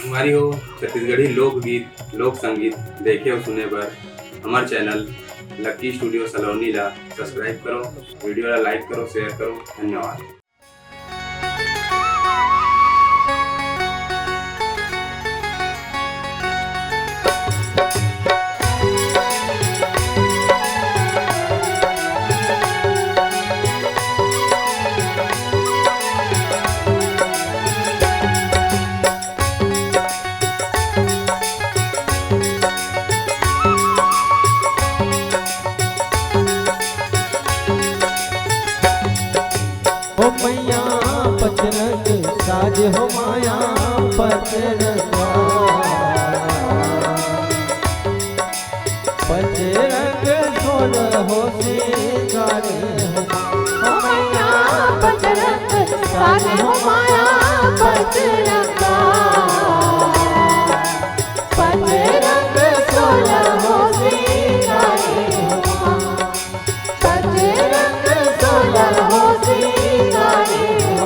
तुम्हारी हो छत्तीसगढ़ी लोकगीत लोक संगीत देखे और सुने बर हमार चैनल लक्की स्टूडियो सलोनी ला सब्सक्राइब करो, वीडियो ला लाइक करो, शेयर करो। धन्यवाद। हो मैया पचरंग साज हो माया पचरंगा, पचरंग सोल हो सिंगार हो मैया पचरंग साज हो माया पचरंगा, पचरंग सोल हो सिंगार हो, पचरंग सोल हो सिंगार हो।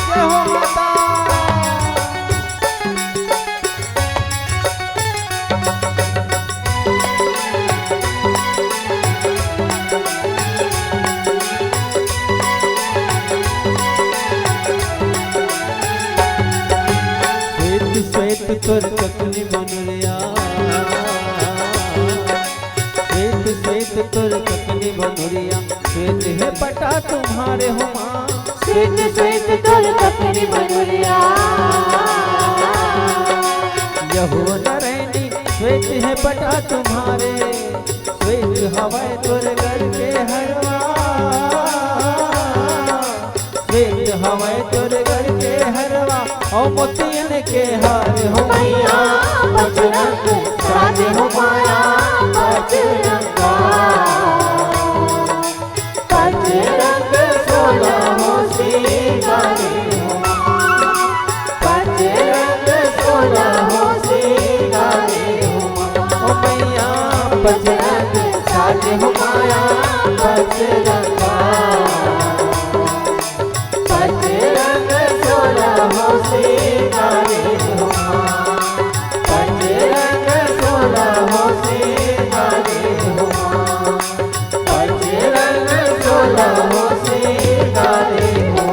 जय हो माता। श्वेत श्वेत तोर ककनी बनरिया, श्वेत श्वेत तोर ककनी बनरिया, श्वेत है पटा तुम्हारे हो माँ, श्वेत श्वेत तोर ककनी बनरिया, यहो नरैनी श्वेत है पटा तुम्हारे, श्वेत हवाए तोर घर के हरवा, श्वेत हवाए तोर घर के हरवा, और मोतियन के हार हो मैया पचरंग साज हो माया पचरंगा, पचरंग सोल हो सिंगार हो, पचरंग सोल हो सिंगार हो। ओ मैया पचरंग साज हो माया पचरंगा, पचरंग सोल हो सिंगार हो, पचरंग सोल हो सिंगार हो, पचरंग सोल हो सिंगार हो।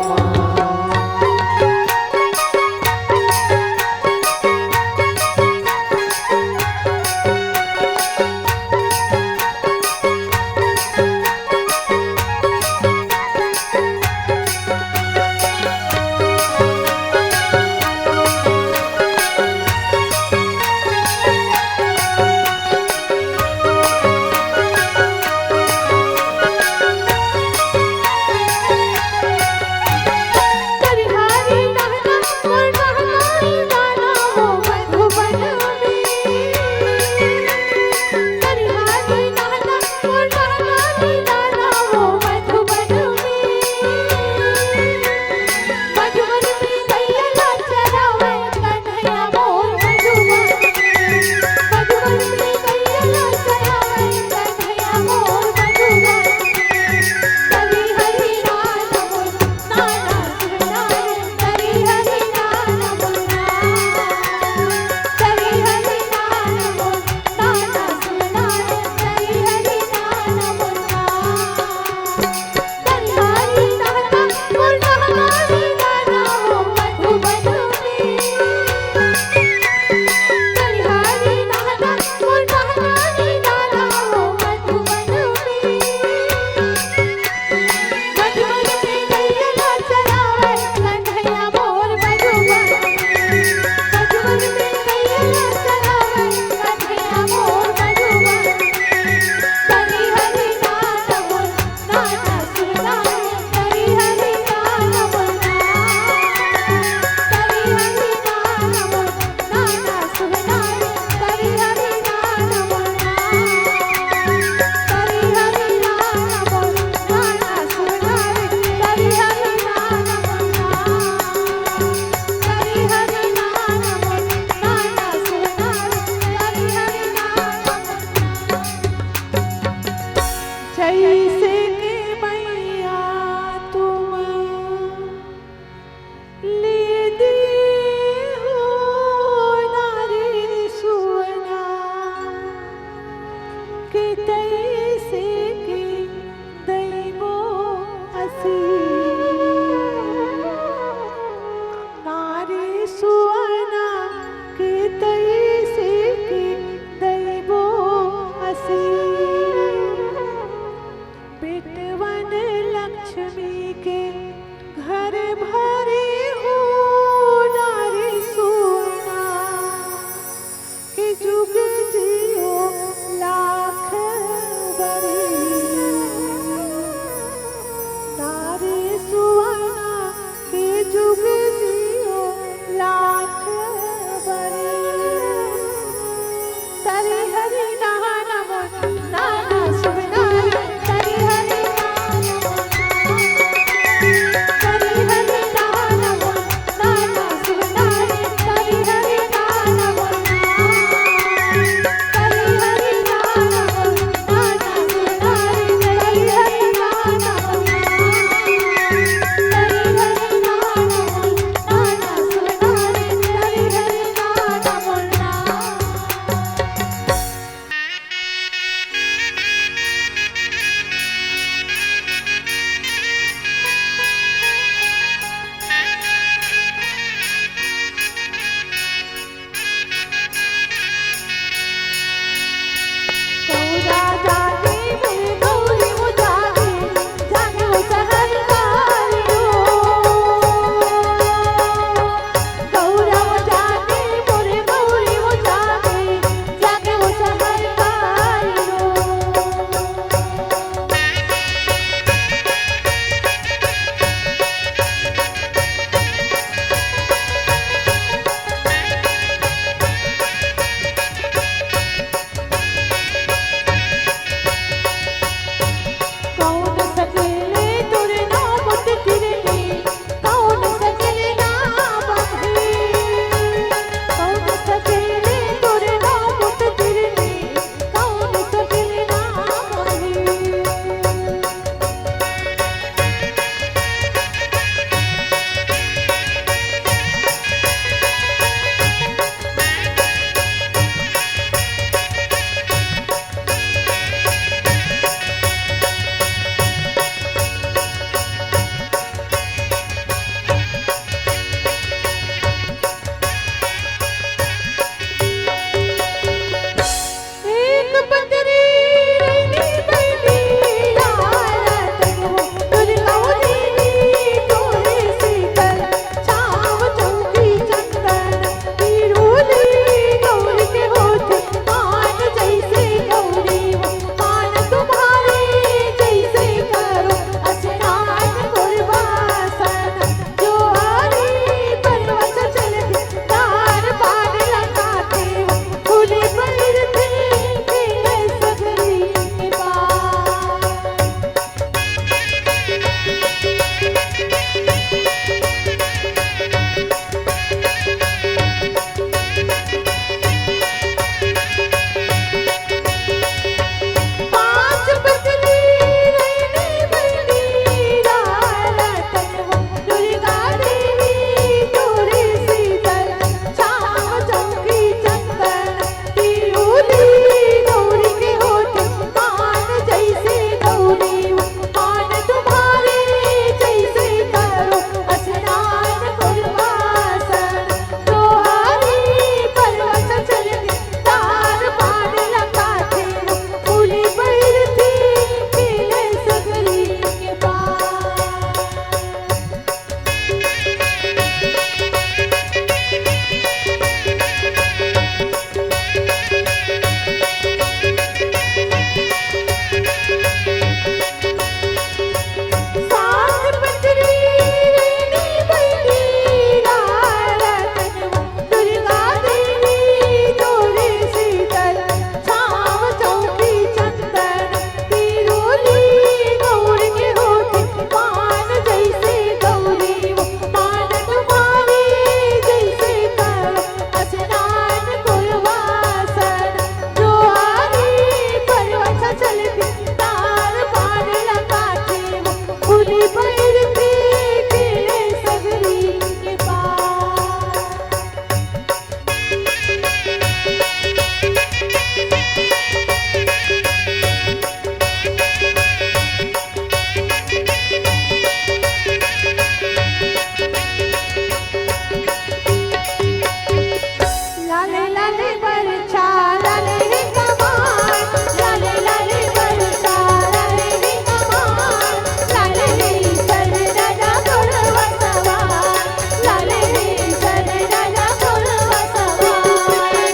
लाले बरछा लाले ही कमान लाले लाले बरछा लाले ही कमान लाले ही सर राजा घोडवा सवार लाले ही सर राजा घोडवा सवार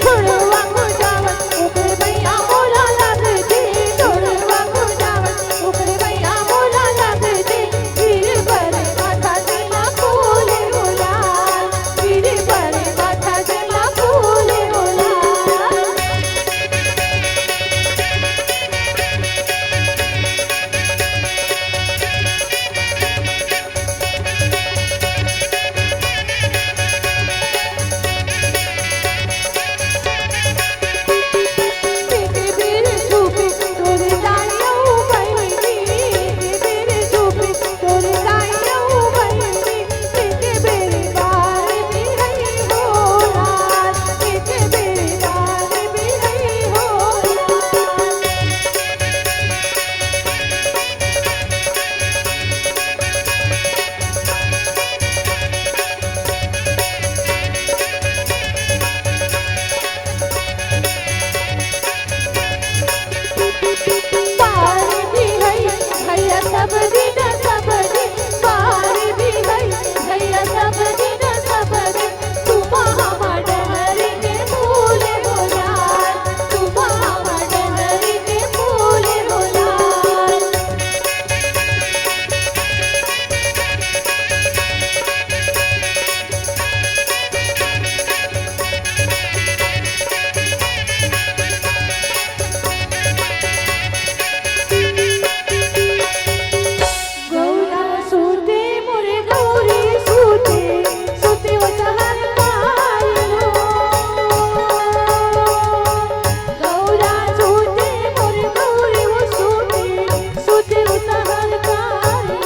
घोडवा घोडावत उकडे बैया मोला लागते घोडवा घोडावत उकडे बैया मोला लागते वीर बरे माथाचे मा फुले उलाल वीर बरे माथाचे मा फुले उलाल पीके बीर झुपी तोरे दानिया उभैनी पीके बीर झुपी तोरे दानिया उभैनी पीके बीर बार बिरही होलाल पीके बीर बार बिरही होलाल पार भी है भैया सब दिन सब दिन पार भी है भैया सब दिन सब दिन तुम हम डहरी के फूले बोलाल तुम हम डहरी के फूले बोलाल गौरा सूते मोरे गौरी सूते सूते वो जहान पायो गौरा सूते मोरे गौरी वो सूते सूते वो जहान पायो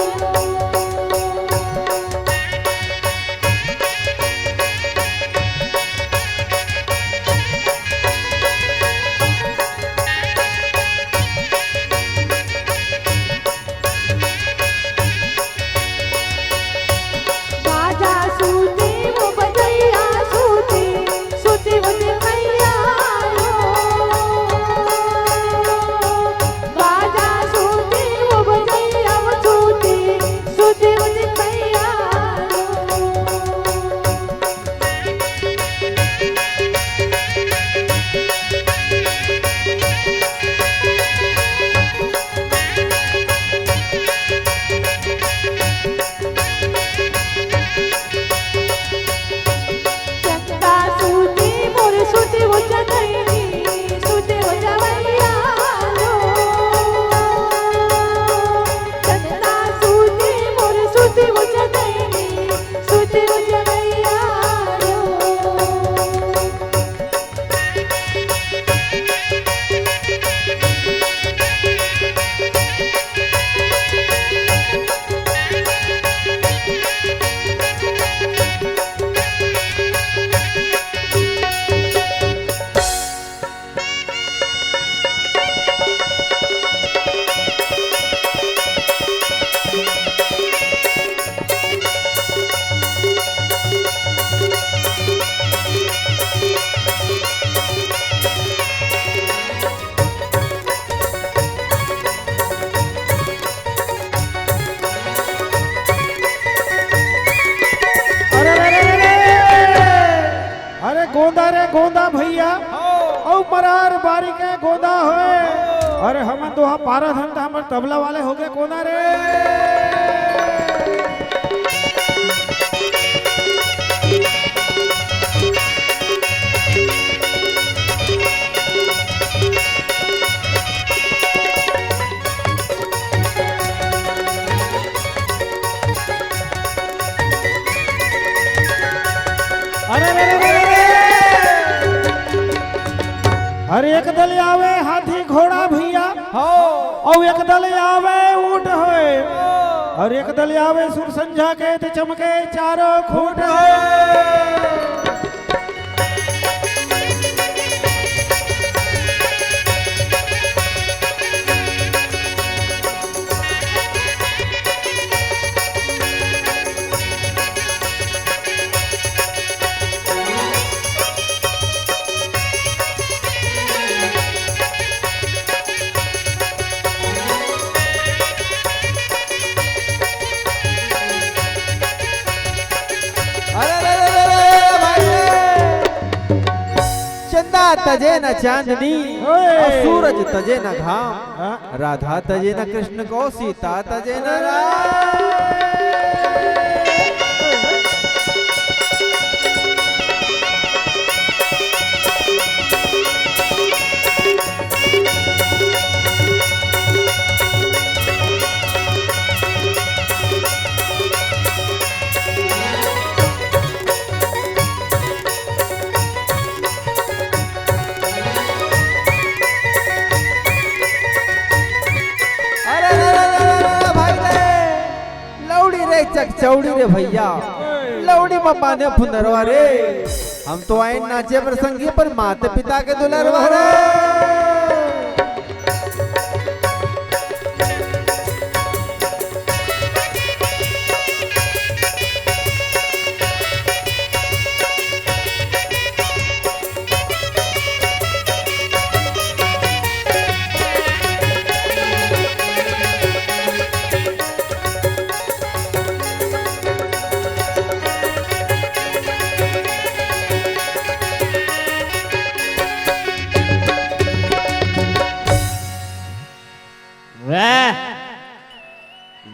बाजा सूते वो बजैया सूते सूते वो भैया बाजा सूते वो बजैया वो सूते सूते वो भैया चक्का सूते मोरे सूते वो चकैनी सूते वो जवैया चक्का सूते मोरे सूते वो चकैनी सूते वो जवैया गोंदा रे गोंदा भैया औ मरार बारी के गोंदा होए अरे हम दोहा पारा धन त हमर तबला वाले हो गए गोंदा रे अरे रे रे रे रे। अरे एक दल आवे हाथी घोड़ा भैया और एक दल आवे ऊंट होए और एक दल आवे सुर संझा के ते चमके चारों खूंट होए चंदा तजे न चांदनी ओए। और सूरज तजे न घाम हाँ। राधा तजे न कृष्ण को सीता तजे न राम। अरे रे रे रे रे रे भाई रे लौड़ी रे चक चौड़ी रे भैया लौड़ी में बांधे फुंदरवा रे हम तो आए नाचे पर संगी पर माता पिता के दुलारवा रे।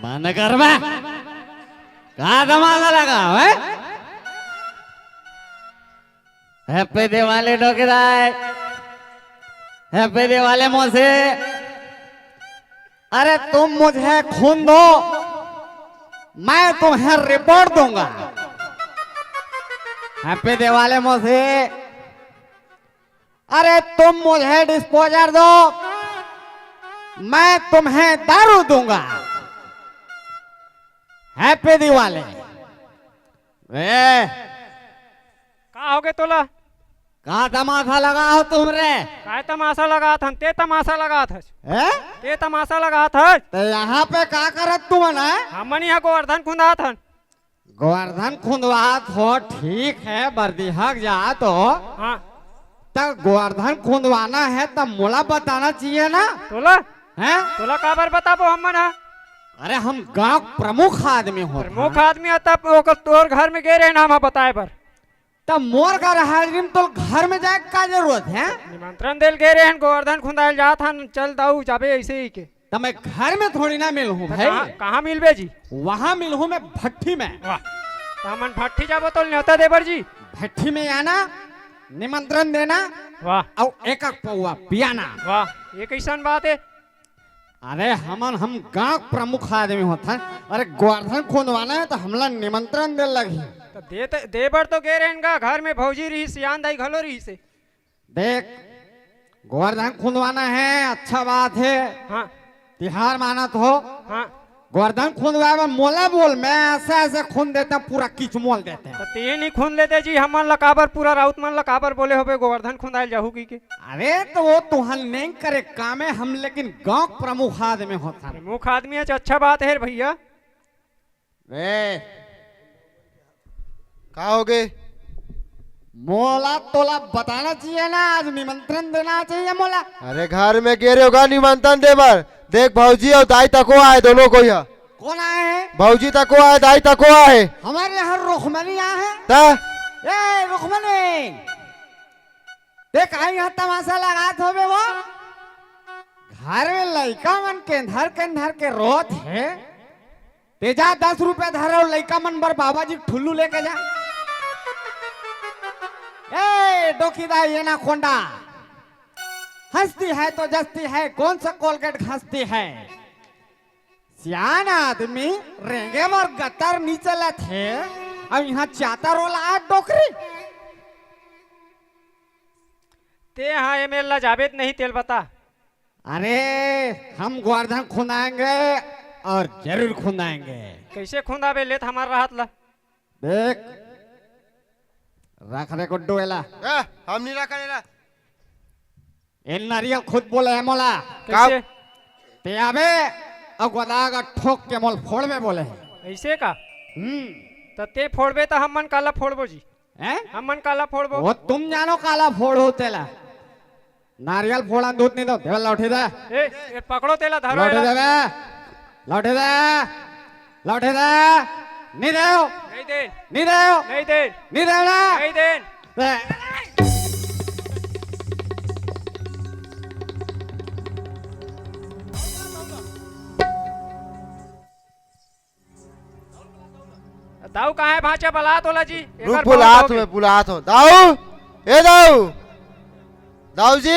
मन कर बे कहा धमाका लगा है। हैप्पी दिवाली डोकीदार, हैप्पी दिवाली मोसे। अरे तुम मुझे खून दो, मैं तुम्हें रिपोर्ट दूंगा। हैप्पी दिवाली मोसे। अरे तुम मुझे डिस्पोजर दो, मैं तुम्हें दारू दूंगा। हैप्पी दिवाली। का हो गए तोला कहा तमाशा लगा हो तुम रे? काय तमाशा लगा था ते तमाशा लगा था हैं? ते तमाशा लगा था तो यहाँ पे का करत तू ना? हमन यहाँ गोवर्धन खुंदा था गोवर्धन खुंदवात हो, ठीक है, बर्दिहक जा तो हाँ तब गोवर्धन खुंदवाना है तब मोला बताना चाहिए ना? तोला हैं? तोला काबर बताबो हमन हा अरे हम गांव प्रमुख आदमी हो, प्रमुख आदमी आता ओकर तोर घर में गे रहे नाम बताए पर तब मोर का हाजिरी तो घर में जाए का जरूरत है? निमंत्रण देल गे रहे गोवर्धन खुंदायल जात हन चल दाऊ जाबे ऐसे ही के तब मैं घर में थोड़ी ना मिल हूँ भाई। कहाँ मिलबे जी? वहाँ मिल हूँ मैं भट्टी में। वाह तो हमन भट्टी जाबो तो न्योता देबर जी। भट्टी में आना, निमंत्रण देना वाह और एक पौवा पियाना। वाह ये कैसन बात है? अरे हम गांव प्रमुख आदमी होता है। अरे गोवर्धन खुंदवाना है तो हमला निमंत्रण दे लगी। तो देबर तो गे रहे घर में भौजी रही सियान दाई घलो रही से। देख गोवर्धन खुंदवाना है, अच्छा बात है, हाँ तिहार मानत हो। हाँ गोवर्धन खुंदवा में मोला बोल, मैं ऐसे ऐसे खून देता हूँ, पूरा किच मोल देते हैं। तो ते नहीं खून लेते जी हमन लकाबर पूरा राउत मन लकाबर बोले होबे गोवर्धन खुंदायल जाहू की के। अरे तो वो तुहल नहीं करे काम है हम, लेकिन गांव प्रमुख आदमी होता है। प्रमुख आदमी है अच्छा बात है भैया। कहा हो गए? मोला तोला बताना चाहिए ना, आज निमंत्रण देना चाहिए मोला। अरे घर में गिरे होगा निमंत्रण दे बार। देख भौजी और दाई तको आए दोनों को यहाँ। कौन आए हैं? भौजी तको आए, दाई तको आए। हमारे यहाँ रुखमनी आए हैं। ता ए रुखमनी देख आई यहाँ तमाशा लगात होबे वो। घर में लड़का मन केंधर के रोत है, तेजा 10 रुपए धरे और लड़का मन बर बाबा जी ठुल्लू लेके जा। ए डोकीदा ये ना कोंडा, हंसती है तो जस्ती है, कौन सा कोलगेट घसती है। सियान आदमी रेंगे और गतर नीचे थे, अब यहाँ चाता रोला डोकरी। ते हाँ एमएल जावेद नहीं तेल बता। अरे हम गोवर्धन खुंदाएंगे और जरूर खुंदाएंगे। कैसे खुंदाबे लेत हमार राहत ला। देख रख रे गुड्डू एला, हम नहीं रखा लेला। इन नारियल खुद बोले है मोला। कैसे? ते आबे और गोदागा ठोक के मोल फोड़ में बोले है। ऐसे का? तो ते फोड़बे तो हमन काला फोड़बो जी। हैं? हमन काला फोड़बो। वो तुम जानो काला फोड़ होते ला। नारियल फोड़ा दूध नहीं दो, देवल लौटे दे। ए पकड़ो तेला धरो लौटे एला। दे बे, लौटे दे, लौटे दे। नहीं दे, नहीं दे नहीं दे, नहीं दे नहीं दे ना। नहीं दे। दाऊ कहाँ है भाचा बला तोला जी एक रुक बार बुलात बहुत हो में बुलात हो दाऊ ए दाऊ दाऊ जी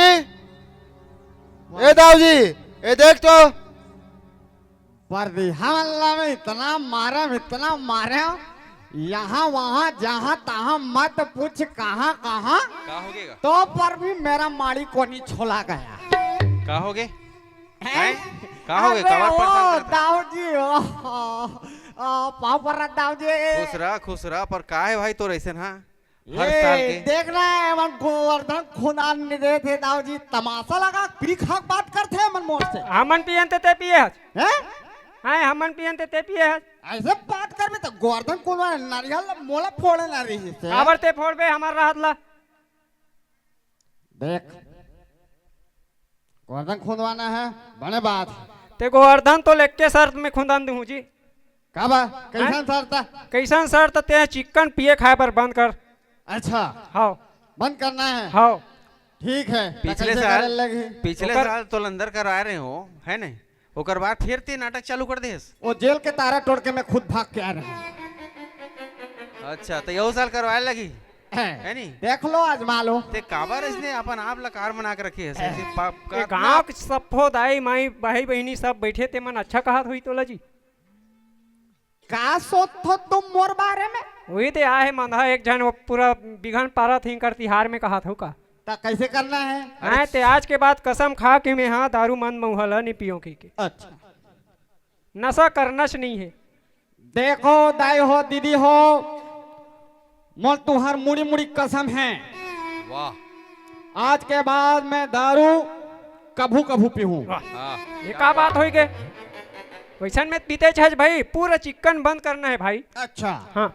ए दाऊ जी ए देख तो परदीहा वाला में इतना मारे यहाँ वहाँ जहाँ तहाँ मत पूछ कहाँ कहाँ का हो गएगा तो पर भी मेरा माड़ी को नहीं छोला गया का हो गए हैं? का हो गए अबे कवर ओ, परेशान करता दाऊ जी पाँव पर रख दाऊ जी खुश रहा पर का है भाई तो ऐसे ना हर साल ये के देखना है मन गोवर्धन खुदान ने दे थे दाऊ जी तमाशा लगा पीख हक बात करते हैं मन मोर से हमन पियन ते पिए हैं हैं हमन पियन ते पिए ऐसे बात कर भी तो गोवर्धन खुदान नारियल मोला फोड़े ना रही से काबर ते फोड़ बे हमार राहत ला देख गोवर्धन खुदवाना है बने बात ते गोवर्धन तो लेके शर्त में खुदान दूं जी का बा कैसा सरता कैसन शर्त ते चिकन पिए खाए पर बंद कर अच्छा हाँ बंद करना है हाँ ठीक है पिछले कैसे साल करे लगी? पिछले ओकर- साल तो अंदर करा रहे हो है नहीं ओकर बाद फिर ते नाटक चालू कर देस वो जेल के तारा तोड़ के मैं खुद भाग के आ रहा हूँ अच्छा तो यहो साल करवाए लगी है नहीं देख लो आजमा लो ते काबर इसने अपन आप लकार बना के रखी है ऐसे पाप ये का गांव के सब हो दाई माई भाई बहनी सब बैठे ते मन अच्छा कहत हुई तोला जी का सोचो तुम मोर बारे में वही ते आए मंधा एक जन वो पूरा बिघन पारा थी कर तिहार में कहा था का ता कैसे करना है आए ते आज के बाद कसम खा के मैं हाँ दारू मन मऊहला नहीं पियो के अच्छा नशा करनच नहीं है देखो दाई हो दीदी हो मोर तुहार मुड़ी मुड़ी कसम है वाह आज के बाद मैं दारू कभू कभू पीहूं हाँ ये का बात होई के वैसन में पीते छज भाई पूरा चिकन बंद करना है भाई अच्छा हाँ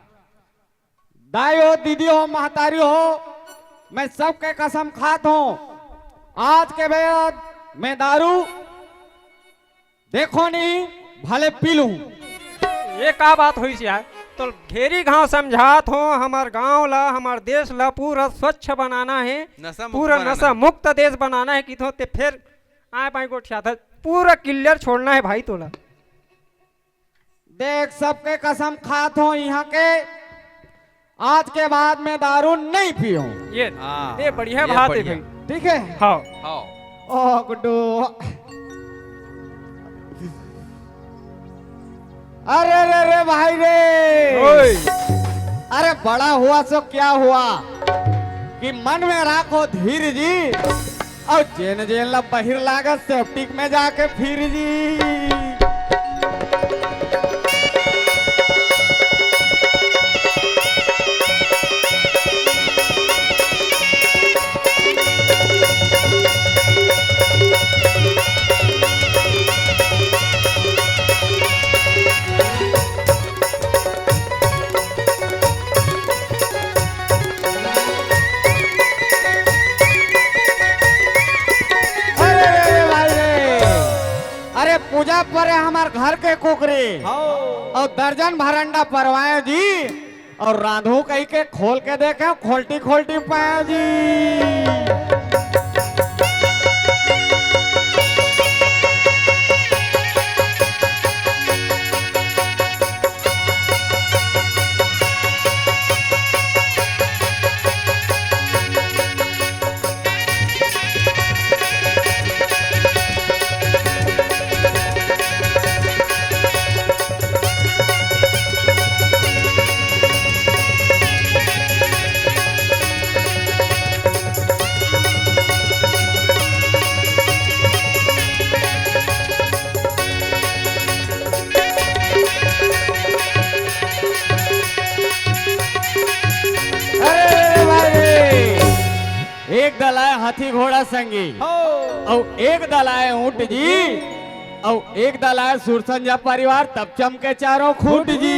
दाई हो दीदी हो महतारी हो मैं सबके कसम खात हूँ आज के बाद मैं दारू देखो नहीं भले पी लूं ये का बात हुई यार तो घेरी गांव समझात हो हमार गांव ला हमार देश ला पूरा स्वच्छ बनाना है नशा मुक्त पूरा बनाना नशा मुक्त देश बनाना है कि तो ते फिर आए पाई गोठिया था पूरा क्लियर छोड़ना है भाई तोला देख सबके कसम खात हूँ यहाँ के आज के बाद मैं दारू नहीं पीऊं ये बढ़िया ये बात है बढ़िया। भाई ठीक है हाँ हाँ ओ गुड्डू अरे रे रे भाई रे ओए अरे बड़ा हुआ सो क्या हुआ कि मन में राखो धीर जी और चेन जेल ला बहिर लागत सेप्टिक में जाके फिर जी पूजा पर है हमार घर के कुकरी और दर्जन भरंडा परवाए जी और रांधू कही के खोल के देखे खोलटी खोलटी पाए जी एक दल आए हाथी घोड़ा संगी और एक दल आए ऊंट जी और एक दल आए सुरसंजा परिवार तब चमके चारों खूट जी